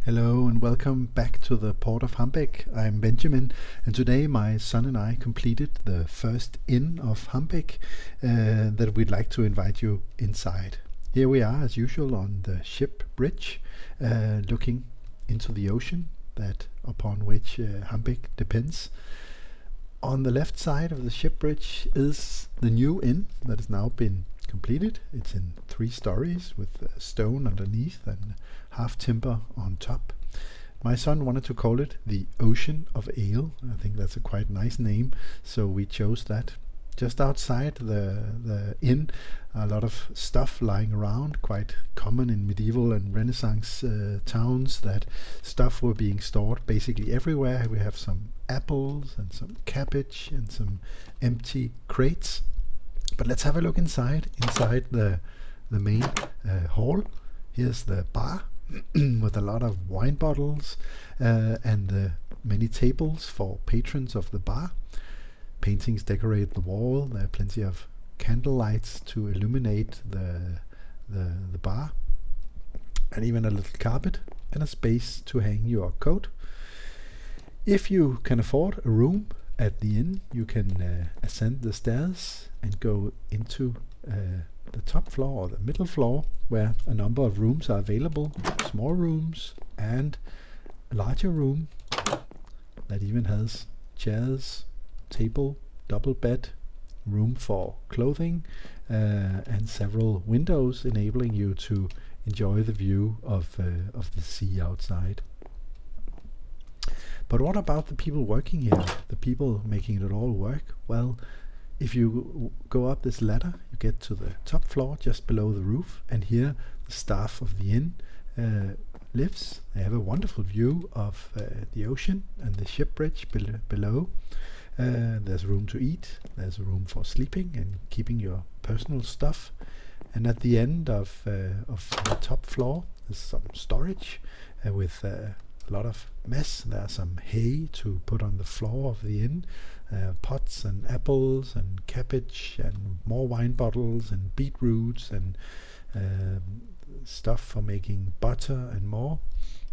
Hello and welcome back to the Port of Hambeck. I'm Benjamin, and today my son and I completed the first inn of Hambeck that we'd like to invite you inside. Here we are as usual on the ship bridge, looking into the ocean that upon which Hambeck depends. On the left side of the ship bridge is the new inn that has now been completed. It's in 3 stories with stone underneath and half timber on top. My son wanted to call it the Ocean of Ale. I think that's a quite nice name, so we chose that. Just outside the inn, a lot of stuff lying around, quite common in medieval and Renaissance towns, that stuff were being stored basically everywhere. We have some apples and some cabbage and some empty crates. But let's have a look inside the main hall. Here's the bar with a lot of wine bottles and many tables for patrons of the bar. Paintings decorate the wall. There are plenty of candle lights to illuminate the bar, and even a little carpet and a space to hang your coat. If you can afford a room at the inn, you can ascend the stairs and go into the top floor or the middle floor, where a number of rooms are available. Small rooms and a larger room that even has chairs, table, double bed, room for clothing, and several windows enabling you to enjoy the view of the sea outside. But what about the people working here, the people making it all work? Well, if you go up this ladder, you get to the top floor just below the roof, and here the staff of the inn lives. They have a wonderful view of the ocean and the ship bridge below. There's room to eat, there's a room for sleeping and keeping your personal stuff, and at the end of the top floor there's some storage with a lot of mess. There's some hay to put on the floor of the inn, pots and apples and cabbage and more wine bottles and beetroots and stuff for making butter and more.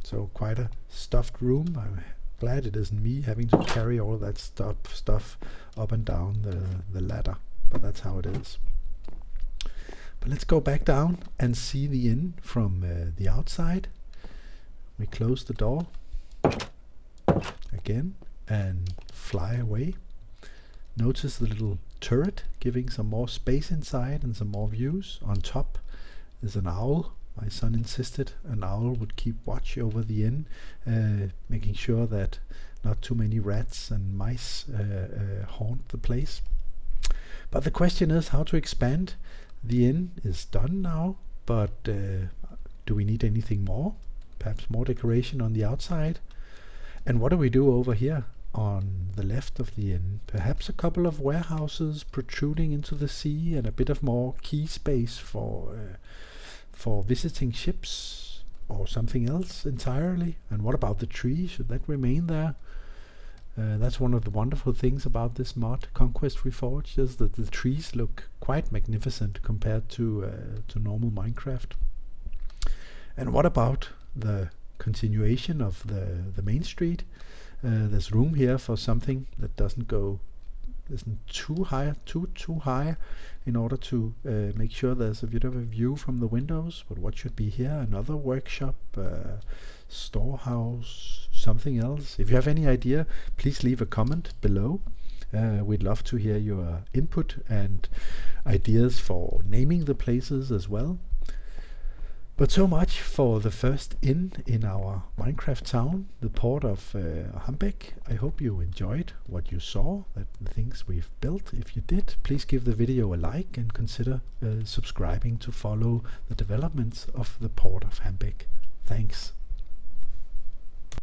So quite a stuffed room. I'm glad it isn't me having to carry all that stuff up and down the ladder, but that's how it is. But let's go back down and see the inn from the outside. We close the door again and fly away. Notice the little turret giving some more space inside and some more views. On top is an owl. My son insisted an owl would keep watch over the inn, making sure that not too many rats and mice haunt the place. But the question is how to expand. The inn is done now, but do we need anything more? Perhaps more decoration on the outside? And what do we do over here on the left of the inn? Perhaps a couple of warehouses protruding into the sea and a bit of more quay space for visiting ships, or something else entirely. And what about the tree? Should that remain there? That's one of the wonderful things about this mod, Conquest Reforged, is that the trees look quite magnificent compared to normal Minecraft. And what about the continuation of the main street? There's room here for something that isn't too high in order to make sure there's a bit of a view from the windows. But what should be here? Another workshop, storehouse, something else? If you have any idea, please leave a comment below. We'd love to hear your input and ideas for naming the places as well. But so much for the first inn in our Minecraft town, the Port of Hambeck. I hope you enjoyed what you saw, the things we've built. If you did, please give the video a like and consider subscribing to follow the developments of the Port of Hambeck. Thanks.